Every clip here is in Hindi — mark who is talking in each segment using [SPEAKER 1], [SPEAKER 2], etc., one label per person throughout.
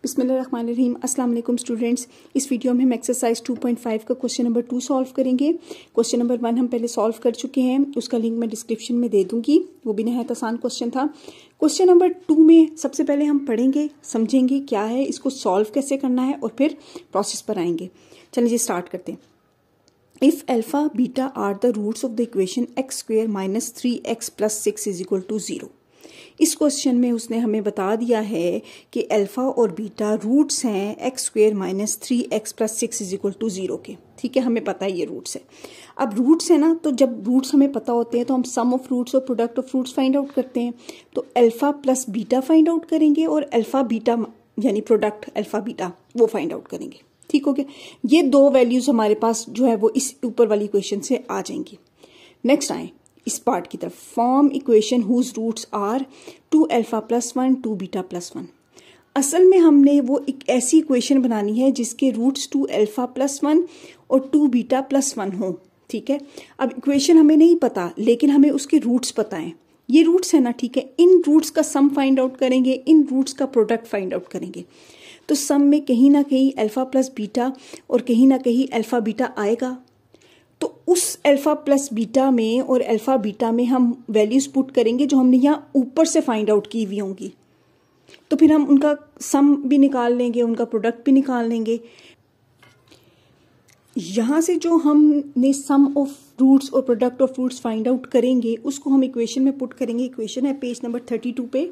[SPEAKER 1] बिस्मिल्लाहिर्रहमानिर्रहीम। अस्सलाम वालेकुम स्टूडेंट्स। इस वीडियो में हम एक्सरसाइज 2.5 का क्वेश्चन नंबर 2 सॉल्व करेंगे। क्वेश्चन नंबर 1 हम पहले सॉल्व कर चुके हैं, उसका लिंक मैं डिस्क्रिप्शन में दे दूंगी। वो भी नहायत आसान क्वेश्चन था। क्वेश्चन नंबर 2 में सबसे पहले हम पढ़ेंगे, समझेंगे क्या है, इसको सॉल्व कैसे करना है और फिर प्रोसेस पर आएंगे। चलिए जी स्टार्ट करते हैं। If alpha beta are the roots of the equation x square minus 3x plus 6 is equal to 0। इस क्वेश्चन में उसने हमें बता दिया है कि अल्फा और बीटा रूट्स हैं x square minus 3x plus 6 is equal to 0 के। ठीक है, हमें पता है ये रूट्स है। अब रूट्स है ना, तो जब रूट्स हमें पता होते हैं तो हम सम ऑफ रूट्स और product of roots find out करते हैं। तो alpha plus beta find out करेंगे और अल्फा बीटा यानी प्रोडक्ट अल्फा बीटा वो फाइंड आउट करेंगे। ठीक हो गया। ये दो वैल्यूज हमारे पास जो है वो इस ऊपर वाली इक्वेशन से आ जाएंगी। नेक्स्ट आए इस पार्ट की तरफ। Form equation whose roots are 2 alpha plus 1 2 beta plus 1। असल में हमने वो एक ऐसी इक्वेशन बनानी है जिसके रूट्स 2 अल्फा प्लस 1 और 2 बीटा प्लस 1 हो। ठीक है, अब इक्वेशन हमें नहीं पता लेकिन हमें उसके रूट्स पता है। ये रूट्स है ना, ठीक है, इन रूट्स का सम फाइंड आउट करेंगे, इन रूट्स का प्रोडक्ट फाइंड आउट करेंगे। तो सम में कहीं ना कहीं अल्फा प्लस बीटा और कहीं ना कहीं अल्फा बीटा आएगा। तो उस अल्फा प्लस बीटा में और अल्फा बीटा में हम वैल्यूज पुट करेंगे जो हमने यहाँ ऊपर से फाइंड आउट की हुई होंगी। तो फिर हम उनका सम भी निकाल लेंगे, उनका प्रोडक्ट भी निकाल लेंगे। यहाँ से जो हमने सम ऑफ रूट्स और product of roots find out करेंगे उसको हम इक्वेशन में पुट करेंगे। इक्वेशन है पेज नंबर 32 पे,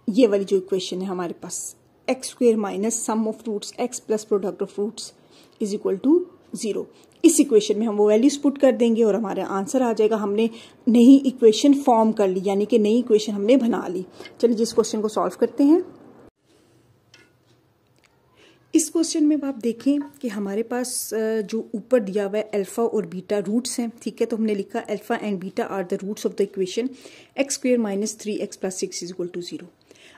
[SPEAKER 1] ये वाली जो इक्वेशन है हमारे पास, x square minus sum of roots x plus product of roots is equal to 0। इस इक्वेशन में हम वो वैल्यूज पुट कर देंगे और हमारा आंसर आ जाएगा। हमने नई इक्वेशन फॉर्म कर ली, यानी कि नई इक्वेशन हमने बना ली। चलिए जिस क्वेश्चन को सॉल्व करते हैं। इस क्वेश्चन में आप देखें कि हमारे पास जो ऊपर दिया हुआ है अल्फा और बीटा रूट्स हैं। ठीक है, तो हमने लिखा alpha and beta are the roots of the equation x square minus 3x plus 6 is equal to 0।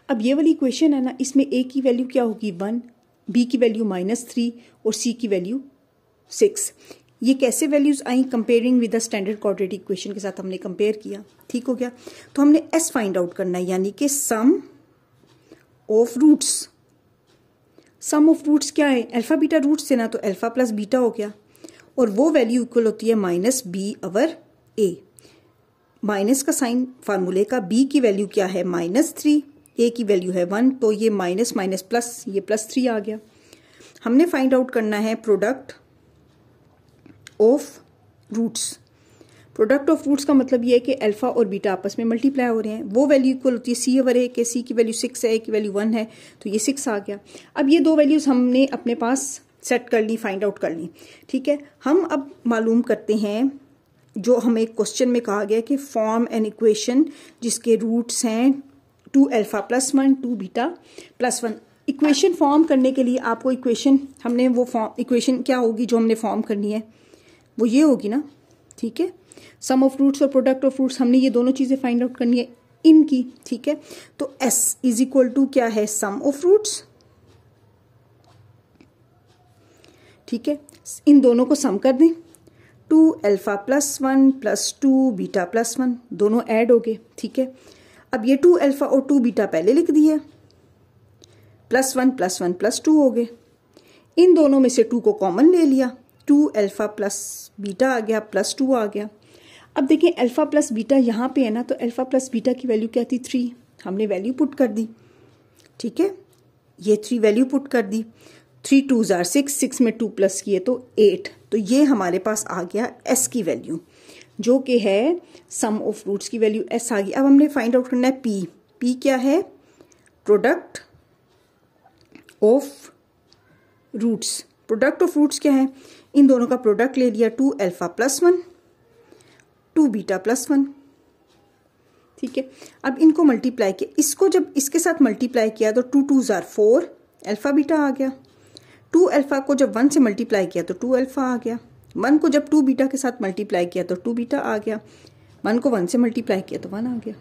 [SPEAKER 1] अब ये वाली इक्वेशन है ना, इसमें a की वैल्यू क्या होगी 1, b की वैल्यू -3 और c की वैल्यू 6। ये कैसे values I? Comparing with the standard quadratic equation के साथ हमने कंपेयर किया। ठीक हो गया। तो हमने s फाइंड आउट करना है, यानी कि sum of roots. Sum of roots क्या है? अल्फा बीटा रूट्स से ना, तो अल्फा प्लस बीटा हो गया और वो वैल्यू इक्वल होती है -b/a। माइनस का साइन फार्मूले का, b की वैल्यू क्या है -3, a की वैल्यू है 1, तो ये माइनस माइनस प्लस, ये +3 आ गया। हमने फाइंड आउट करना है product of roots. Product of roots का मतलब ये है कि अल्फा और बीटा आपस में मल्टीप्लाई हो रहे हैं। वो वैल्यू इक्वल होती है c/a के, c की वैल्यू 6 है, a की वैल्यू 1 है, तो ये 6 आ गया। अब ये दो वैल्यूज हमने अपने पास सेट कर ली, फाइंड आउट कर ली। ठीक है, हम अब मालूम करते हैं जो हमें क्वेश्चन में कहा गया कि फॉर्म एन इक्वेशन जिसके रूट्स हैं 2 alpha plus 1 2 beta plus 1। Equation form करने के लिए आपको इक्वेशन हमने वो फॉर्म, इक्वेशन क्या होगी जो हमने फॉर्म करनी है वो ये होगी ना। ठीक है, सम ऑफ रूट्स और प्रोडक्ट ऑफ रूट्स, हमने ये दोनों चीजें फाइंड आउट करनी है इनकी। ठीक है, तो s इज इक्वल टू क्या है? सम ऑफ रूट्स। ठीक है, इन दोनों को सम कर दें। 2 alpha plus 1 plus 2 beta plus 1 दोनों ऐड हो गए। ठीक है, अब ये 2 अल्फा और 2 बीटा पहले लिख दिया, +1 + 1 + 2 हो गए। इन दोनों में से 2 को कॉमन ले लिया, 2 अल्फा प्लस बीटा आ गया, +2 आ गया। अब देखिए अल्फा प्लस बीटा यहाँ पे है ना, तो अल्फा प्लस बीटा की वैल्यू क्या थी 3, हमने वैल्यू पुट कर दी। ठीक है, ये 3 वैल्यू पुट कर दी। 3 2s are 6, 6 में 2 प्लस किए तो 8। तो ये हमारे पास आ गया s की वैल्यू, जो कि है सम ऑफ रूट्स की वैल्यू s आ गई। अब हमने फाइंड आउट करना है p क्या है? Product of roots. Product of roots क्या है? इन दोनों का प्रोडक्ट ले लिया, 2 अल्फा प्लस 1 2 बीटा प्लस 1। ठीक है, अब इनको मल्टीप्लाई किया, इसको जब इसके साथ मल्टीप्लाई किया तो 2 2s are 4 अल्फा बीटा आ गया। 2 अल्फा को जब 1 से मल्टीप्लाई किया तो 2 अल्फा आ गया। 1 को जब 2 बीटा के साथ मल्टीप्लाई किया तो 2 बीटा आ गया। 1 को 1 से मल्टीप्लाई किया तो 1 आ गया।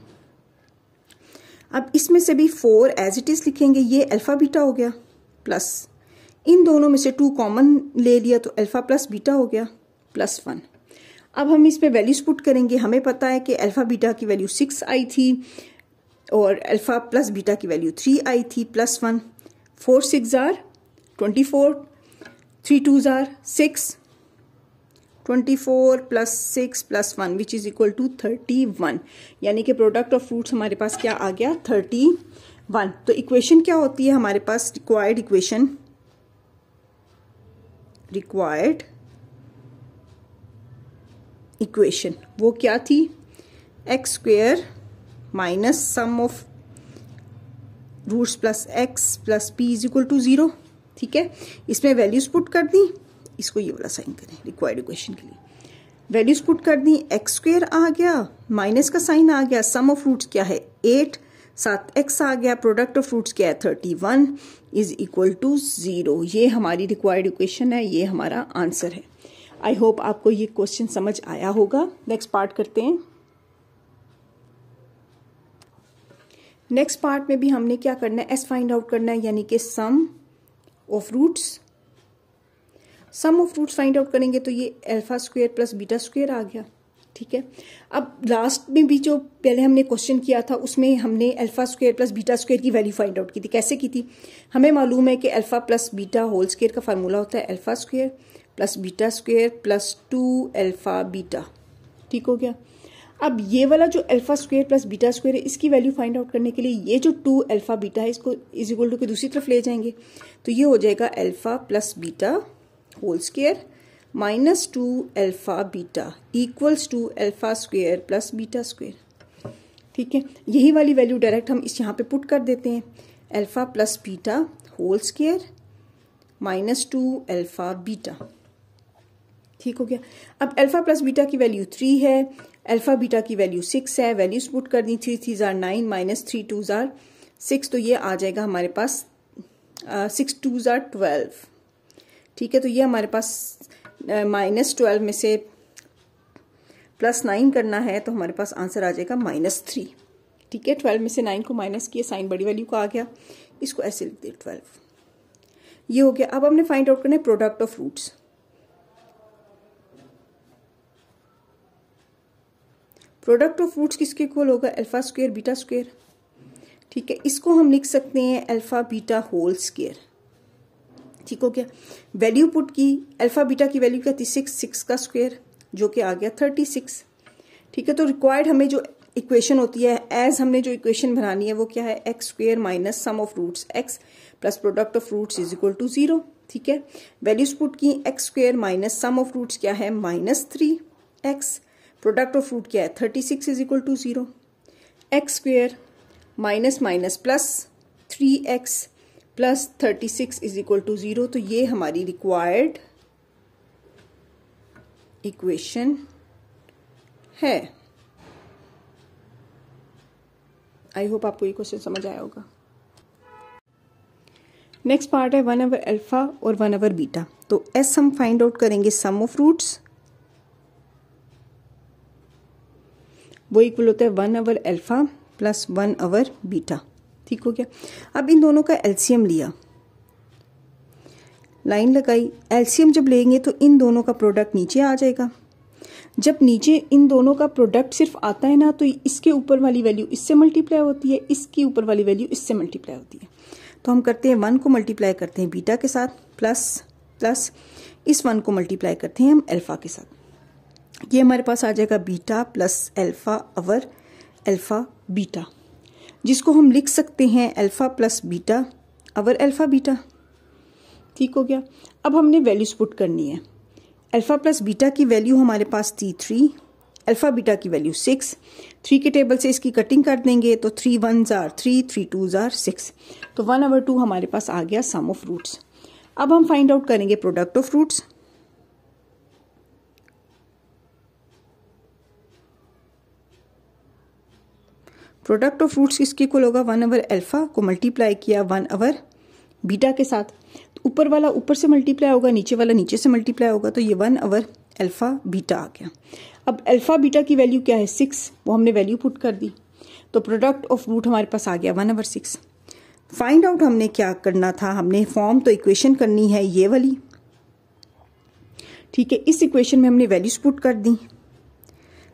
[SPEAKER 1] अब इसमें से भी 4 एज इट इज लिखेंगे, ये अल्फा बीटा हो गया, प्लस इन दोनों में से 2 कॉमन ले लिया तो अल्फा प्लस बीटा हो गया +1। अब हम इस पे वैल्यूज पुट करेंगे। हमें पता है कि अल्फा बीटा की वैल्यू 6 आई थी और अल्फा प्लस बीटा की वैल्यू 3 आई थी प्लस 1, 4 6 जार 24, 3 2 जार 6, 24 plus 6 plus 1 which is equal to 31, यानी कि प्रोडक्ट ऑफ फ्रूट्स हमारे पास क्या आ गया 31। तो इक्वेशन क्या होती है हमारे पास, रिक्वायर्ड इक्वेशन वो क्या थी, x square minus sum of roots plus x plus P is equal to 0। ठीक है, इसमें वैल्यूज पुट कर दी, इसको ये वाला साइन करें रिक्वायर्ड इक्वेशन के लिए, वैल्यूज पुट कर दी, एक्स स्क्वेयर आ गया, माइनस का साइन आ गया, सम ऑफ रूट्स क्या है 8, साथ एक्स आ गया, प्रोडक्ट ऑफ फ्रूट्स क्या है 31 इज इक्वल टू 0। ये हमारी रिक्वायर्ड इक्वेशन है, ये हमारा आंसर है। आई होप आपको ये क्वेश्चन समझ आया होगा। नेक्स्ट पार्ट करते हैं। नेक्स्ट पार्ट में भी हमने क्या करना है, एस फाइंड आउट करना है, यानी कि sum of roots. Sum of roots find out करेंगे तो ये alpha square plus beta square आ गया। ठीक है, अब लास्ट में भी जो पहले हमने क्वेश्चन किया था उसमें हमने alpha square plus beta square की वैल्यू फाइंड आउट की थी। कैसे की थी, हमें मालूम है कि alpha plus beta whole square का फार्मूला होता है alpha square plus beta square plus 2 alpha beta. ठीक हो गया। अब ये वाला जो alpha square plus beta square है इसकी वैल्यू फाइंड आउट करने के लिए ये जो 2 अल्फा बीटा है इसको इज इक्वल टू के दूसरी तरफ ले जाएंगे, तो ये हो जाएगा alpha plus beta whole square minus 2 alpha beta equals to alpha square plus beta square. ठीक है, यही वाली वैल्यू डायरेक्ट हम इस यहाँ पे पुट कर देते हैं, alpha plus beta whole square minus 2 alpha beta. ठीक हो गया। अब अल्फा प्लस बीटा की वैल्यू 3 है, अल्फा बीटा की वैल्यू 6 है, वैल्यूज पुट कर दी, 3 3 जार 9 माइनस 3 2 जार 6, तो ये आ जाएगा हमारे पास 6 2 जार 12। ठीक है, तो ये हमारे पास माइनस 12 में से प्लस 9 करना है तो हमारे पास आंसर आ जाएगा -3। ठीक है, 12 में से 9 को माइनस किया, साइन बड़ी वैल्यू का आ गया, इसको ऐसे लिख दे 12। ये हो गया। अब हमने फाइंड आउट करना है product of roots. Product of roots किसके इक्वल होगा, अल्फा स्क्वायर बीटा स्क्वायर। ठीक है, इसको हम लिख सकते हैं अल्फा बीटा होल स्क्वायर। ठीक हो गया। वैल्यू पुट की, अल्फा बीटा की वैल्यू क्या थी 6, 6 का स्क्वायर जो कि आ गया 36। ठीक है, तो रिक्वायर्ड हमें जो इक्वेशन होती है, एज हमने जो इक्वेशन बनानी है वो क्या है, x square minus sum of roots x plus product of roots is equal to 0। ठीक है, वैल्यूज पुट की, x square minus sum of roots क्या है -3x, प्रोडक्ट ऑफ रूट क्या है 36 is equal to 0, x square minus minus plus 3x plus 36 is equal to 0। तो ये हमारी रिक्वायर्ड इक्वेशन है। आई होप आपको ये क्वेश्चन समझ आया होगा। नेक्स्ट पार्ट है 1 ओवर अल्फा और 1 ओवर बीटा। तो एस हम फाइंड आउट करेंगे सम ऑफ रूट्स, वो इक्वल होता है 1 over alpha plus 1 over beta. ठीक हो गया। अब इन दोनों का एलसीएम लिया, लाइन लगाई, एलसीएम जब लेंगे तो इन दोनों का प्रोडक्ट नीचे आ जाएगा। जब नीचे इन दोनों का प्रोडक्ट सिर्फ आता है ना, तो इसके ऊपर वाली वैल्यू इससे मल्टीप्लाई होती है, इसकी ऊपर वाली वैल्यू इससे मल्टीप्लाई होती है। तो हम करते हैं 1 को मल्टीप्लाई करते हैं बीटा के साथ, प्लस प्लस इस 1 को मल्टीप्लाई करते हैं हम अल्फा के साथ। ये हमारे पास आ जाएगा beta plus alpha over alpha beta, जिसको हम लिख सकते हैं alpha plus beta over alpha beta. ठीक हो गया। अब हमने वैल्यूज पुट करनी है। अल्फा प्लस बीटा की वैल्यू हमारे पास थी 3, अल्फा बीटा की वैल्यू 6। 3 के टेबल से इसकी कटिंग कर देंगे तो 3 1 आर 3, 3 2 आर 6। तो 1 ओवर 2 हमारे पास आ गया सम ऑफ रूट्स। अब हम फाइंड आउट करेंगे product of roots. Product of roots किसके इक्वल होगा, 1 ओवर अल्फा को मल्टीप्लाई किया 1 ओवर बीटा के साथ, तो ऊपर वाला ऊपर से मल्टीप्लाई होगा, नीचे वाला नीचे से मल्टीप्लाई होगा, तो ये 1 ओवर अल्फा बीटा आ गया। अब अल्फा बीटा की वैल्यू क्या है 6, वो हमने वैल्यू पुट कर दी, तो प्रोडक्ट ऑफ रूट हमारे पास आ गया 1 ओवर 6। फाइंड आउट हमने क्या करना था, हमने फॉर्म तो इक्वेशन करनी है ये वाली। ठीक है, इस इक्वेशन में हमने वैल्यूज पुट कर दी,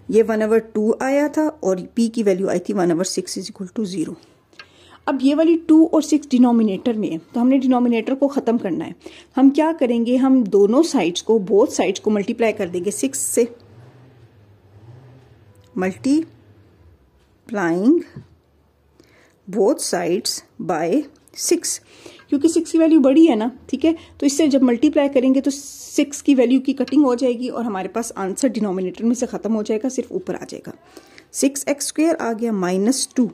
[SPEAKER 1] ये 1/2 आया था और p की वैल्यू आई थी 1/6 इज इक्वल टू 0। अब ये वाली 2 और 6 डिनोमिनेटर में है, तो हमने डिनोमिनेटर को ख़त्म करना है। हम क्या करेंगे, हम दोनों साइड्स को, बोथ साइड्स को मल्टीप्लाई कर देंगे 6 से, मल्टीप्लाइंग बोथ साइड्स बाय 6, क्योंकि 6 की वैल्यू बड़ी है ना, ठीक है। तो इससे जब मल्टीप्लाई करेंगे तो 6 की वैल्यू की कटिंग हो जाएगी और हमारे पास आंसर डिनोमिनेटर में से ख़त्म हो जाएगा, सिर्फ ऊपर आ जाएगा। 6x² आ गया -6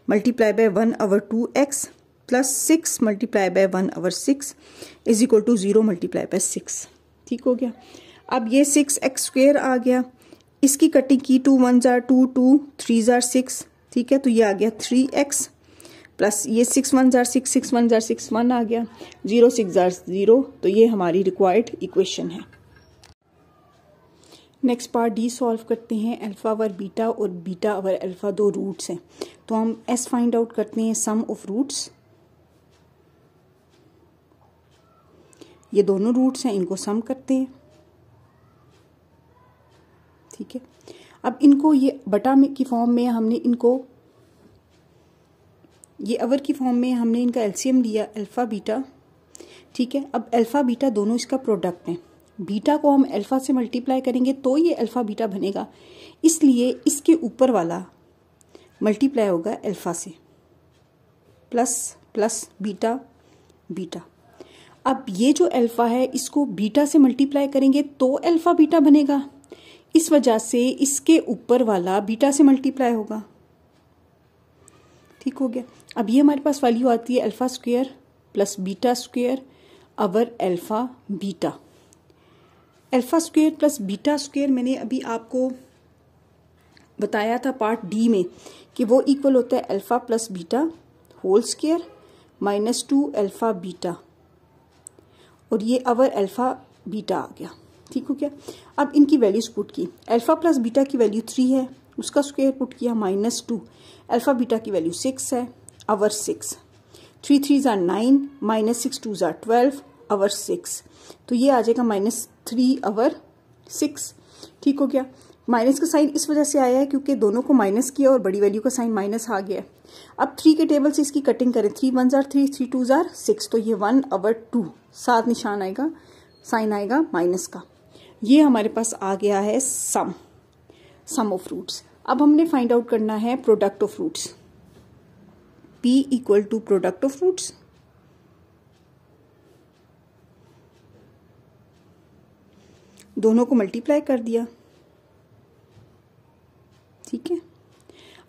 [SPEAKER 1] multiply by 1/2x plus 6 multiply by 1/6 is equal to 0 multiply by 6। ठीक हो गया। अब ये 6x² आ गया, इसकी कटिंग की 2 1 जार 2 2 3 जार 6, ठीक है। तो ये आ गया 3x प्लस ये 6 1 जार 6 6 1 जार 6 1 आ गया, 0 6 जार 0। तो ये हमारी रिक्वायर्ड इक्वेशन है। नेक्स्ट पार्ट डी सॉल्व करते हैं। अल्फा ओवर बीटा और बीटा ओवर अल्फा दो रूट्स हैं, तो हम एस फाइंड आउट करते हैं, सम ऑफ रूट्स। ये दोनों रूट्स हैं, इनको सम करते हैं, ठीक है। अब इनको ये बटा में की फॉर्म में हमने इनको, ये अवर की फॉर्म में हमने इनका एलसीएम लिया अल्फा बीटा, ठीक है। अब अल्फा बीटा दोनों इसका प्रोडक्ट है, बीटा को हम अल्फा से मल्टीप्लाई करेंगे तो ये अल्फा बीटा बनेगा, इसलिए इसके ऊपर वाला मल्टीप्लाई होगा अल्फा से, प्लस प्लस बीटा बीटा। अब ये जो अल्फा है इसको बीटा से मल्टीप्लाई करेंगे तो अल्फा बीटा बनेगा, इस वजह से इसके ऊपर वाला बीटा से मल्टीप्लाई होगा। ठीक हो गया। अब ये हमारे पास वैल्यू आती है alpha square plus beta square over alpha beta. Alpha square plus beta square मैंने अभी आपको बताया था पार्ट डी में कि वो इक्वल होता है alpha plus beta whole square -2 alpha beta, और ये ओवर अल्फा बीटा आ गया। ठीक हो गया। अब इनकी वैल्यूज पुट की, अल्फा प्लस बीटा की वैल्यू 3 है, उसका स्क्वायर पुट किया -2, अल्फा बीटा की वैल्यू 6 है, ओवर 6, 3 3 जार 9 -6 2 जार 12 ओवर 6, तो ये आ जाएगा -3 ओवर 6। ठीक हो गया। माइनस का साइन इस वजह से आया है क्योंकि दोनों को माइनस किया और बड़ी वैल्यू का साइन माइनस आ गया। अब 3 के टेबल से इसकी कटिंग करें, 3 1 जार 3 3 2 जार 6, तो ये 1/2 साथ निशान आएगा, साइन आएगा माइनस का। ये हमारे पास आ गया है सम ऑफ रूट्स। अब हमने फाइंड आउट करना है product of roots. P equal to product of roots, दोनों को मल्टीप्लाई कर दिया, ठीक है।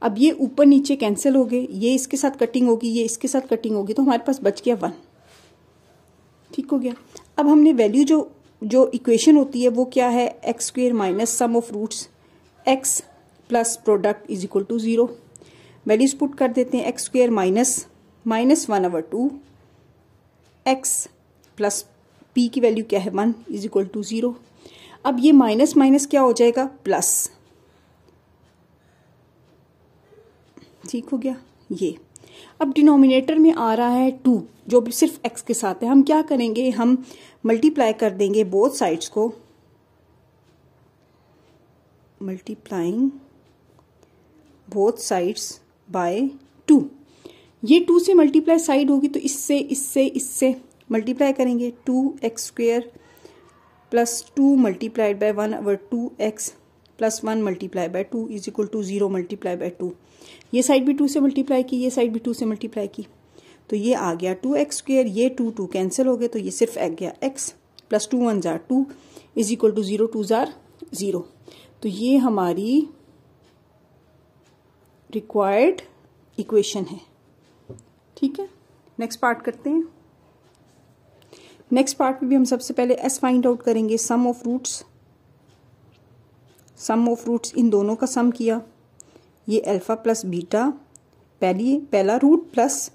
[SPEAKER 1] अब ये ऊपर नीचे कैंसिल हो गए, ये इसके साथ कटिंग होगी, ये इसके साथ कटिंग होगी, तो हमारे पास बच गया 1। ठीक हो गया। अब हमने वैल्यू जो इक्वेशन होती है वो क्या है, x² minus sum of roots x plus product is equal to 0। Values put कर देते हैं, x² -1/2 x प्लस p की वैल्यू क्या है 1 इज इक्वल टू 0। अब ये माइनस माइनस क्या हो जाएगा, प्लस। ठीक हो गया। ये अब डिनोमिनेटर में आ रहा है 2 जो भी सिर्फ x के साथ है, हम क्या करेंगे, हम मल्टीप्लाई कर देंगे बोथ साइड्स को, मल्टीप्लाइंग बोथ साइड्स बाय 2। ये 2 से मल्टीप्लाई साइड होगी तो इससे मल्टीप्लाई करेंगे, 2x² plus 2 multiplied by 1/2x plus 1 multiply by 2 is equal to 0 multiply by 2। ये साइड भी 2 से मल्टीप्लाई की, ये साइड भी 2 से मल्टीप्लाई की, तो ये आ गया 2x², ये 2 2 कैंसिल हो गए, तो ये सिर्फ आ गया x प्लस 2 1 जार 2 इज इक्वल टू 0 2 जार 0। तो ये हमारी रिक्वायर्ड इक्वेशन है। ठीक है। नेक्स्ट पार्ट करते हैं। नेक्स्ट पार्ट में भी हम सबसे पहले s फाइंड आउट करेंगे, sum of roots. Sum of roots इन दोनों का सम किया, ये अल्फा प्लस बीटा पहला रूट प्लस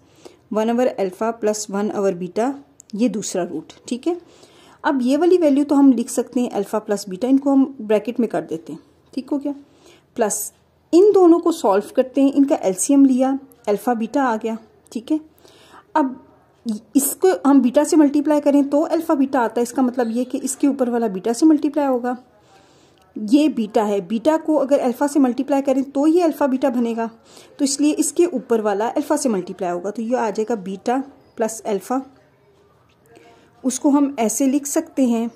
[SPEAKER 1] 1/अल्फा प्लस 1/बीटा ये दूसरा रूट। ठीक है। अब ये वाली वैल्यू तो हम लिख सकते हैं अल्फा प्लस बीटा, इनको हम ब्रैकेट में कर देते हैं। ठीक हो गया। प्लस इन दोनों को सॉल्व करते हैं, इनका एलसीएम लिया, अल्फा बीटा आ गया। ठीक है। अब इसको हम बीटा से मल्टीप्लाई करें तो अल्फा बीटा आता है, इसका मतलब ये कि इसके ऊपर वाला बीटा से मल्टीप्लाई होगा, ये बीटा है, बीटा को अगर अल्फा से मल्टीप्लाई करें तो ये अल्फा बीटा बनेगा, तो इसलिए इसके ऊपर वाला अल्फा से मल्टीप्लाई होगा, तो ये आ जाएगा बीटा प्लस अल्फा। उसको हम ऐसे लिख सकते हैं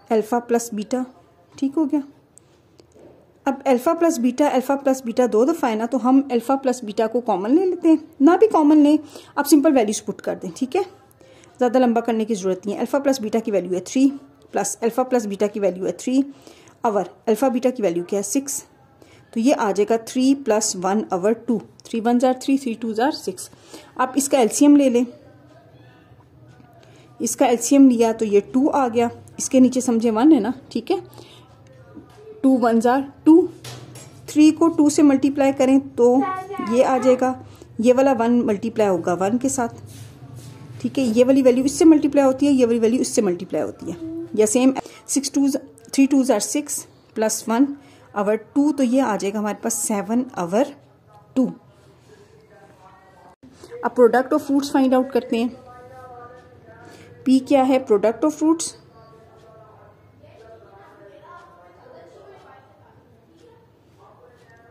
[SPEAKER 1] अल्फा प्लस बीटा। ठीक हो गया। अब अल्फा प्लस बीटा दो दफ़ा है ना, तो हम अल्फा प्लस बीटा को कॉमन ले लेते हैं, ना भी कॉमन लें, आप सिंपल वैल्यूज पुट कर दें। ठीक है, ज़्यादा लंबा करने की ज़रूरत नहीं है। अल्फा प्लस बीटा की वैल्यू है 3 प्लस अल्फा प्लस बीटा की वैल्यू है 3 आवर अल्फा बीटा की वैल्यू क्या है 6, तो ये आ जाएगा 3 + 1 आवर 2, 3 1 जार 3, 3 2 जार 6। आप इसका एलसीएम ले लें, इसका एलसीएम लिया तो ये 2 आ गया, इसके नीचे समझे 1 है ना। ठीक है, 2 1 जार 2, 3 को 2 से मल्टीप्लाई करें तो ये आ जाएगा, ये वाला 1 मल्टीप्लाई होगा 1 के साथ। ठीक है, ये वाली वैल्यू इससे मल्टीप्लाई होती है, ये वाली वैल्यू इससे मल्टीप्लाई होती है, या सेम 3 2 जार 6 प्लस 1 आवर 2, तो ये आ जाएगा हमारे पास 7 आवर 2। अब product of fruits find out करते हैं। पी क्या है, product of fruits,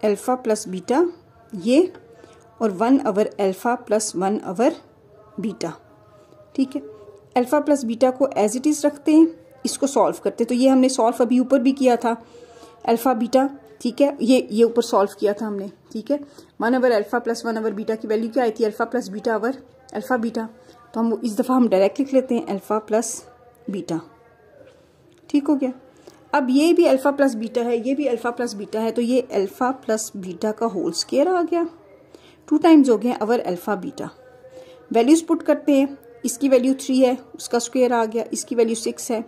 [SPEAKER 1] alpha plus beta ये, और 1 over alpha plus 1 over beta. ठीक है, अल्फा प्लस बीटा को एज इट इज रखते हैं, इसको सॉल्व करते हैं। तो ये हमने सॉल्व अभी ऊपर भी किया था, अल्फा बीटा। ठीक है, ये ऊपर सॉल्व किया था हमने। ठीक है, 1 over alpha plus 1 over beta की वैल्यू क्या आई थी, alpha plus beta over alpha beta, तो हम इस दफ़ा हम डायरेक्ट लिख लेते हैं अल्फा प्लस बीटा। ठीक हो गया। अब ये भी अल्फा प्लस बीटा है, ये भी अल्फा प्लस बीटा है, तो ये अल्फा प्लस बीटा का होल स्क्वायर आ गया, 2 टाइम्स हो गए over alpha beta. Values put करते हैं, इसकी वैल्यू 3 है, उसका स्क्वायर आ गया, इसकी वैल्यू 6 है,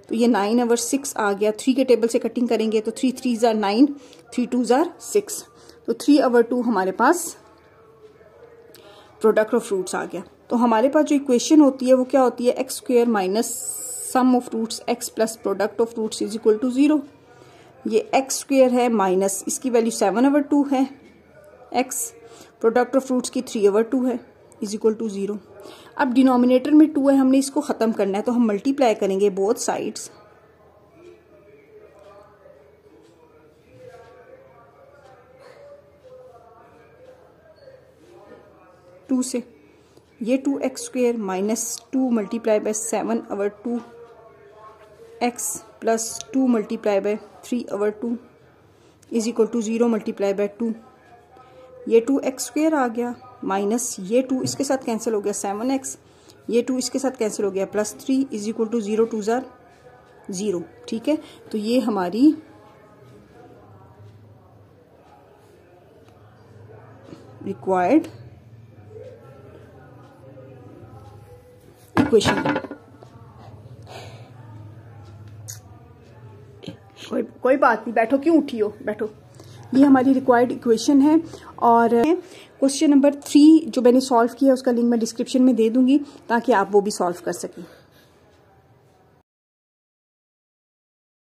[SPEAKER 1] तो ये 9 आवर 6 आ गया। 3 के टेबल से कटिंग करेंगे तो 3 3 जार 9, 3 2 जार 6, तो 3 आवर 2 हमारे पास प्रोडक्ट ऑफ फ्रूट्स आ गया। तो हमारे पास जो इक्वेशन होती है वो क्या होती है, x square minus sum of fruits x plus product of fruits is equal to 0। ये एक्स स्क्वायर है माइनस इसकी वैल्यू 7 आवर 2 है, एक्स प्रोडक्ट ऑफ फ्रूट्स की 3 आवर 2 है, इज इक्वल टू 0। अब डिनोमिनेटर में 2 है, हमने इसको खत्म करना है, तो हम मल्टीप्लाई करेंगे बोथ साइड्स, टू से, ये 2x square minus 2 multiply by 7 over 2 x plus 2 multiply by 3 over 2 is equal to 0 multiply by 2, ये 2x स्क्वायर आ गया माइनस ये 2 इसके साथ कैंसिल हो गया 7x, ये 2 इसके साथ कैंसिल हो गया प्लस 3 इज इक्वल टू 0 2 जार 0। ठीक है, तो ये हमारी रिक्वायर्ड इक्वेशन। कोई बात नहीं, बैठो, क्यों उठी हो, बैठो। ये हमारी रिक्वायर्ड इक्वेशन है। और क्वेश्चन नंबर 3 जो मैंने सॉल्व किया उसका लिंक मैं डिस्क्रिप्शन में दे दूंगी ताकि आप वो भी सॉल्व कर सकें।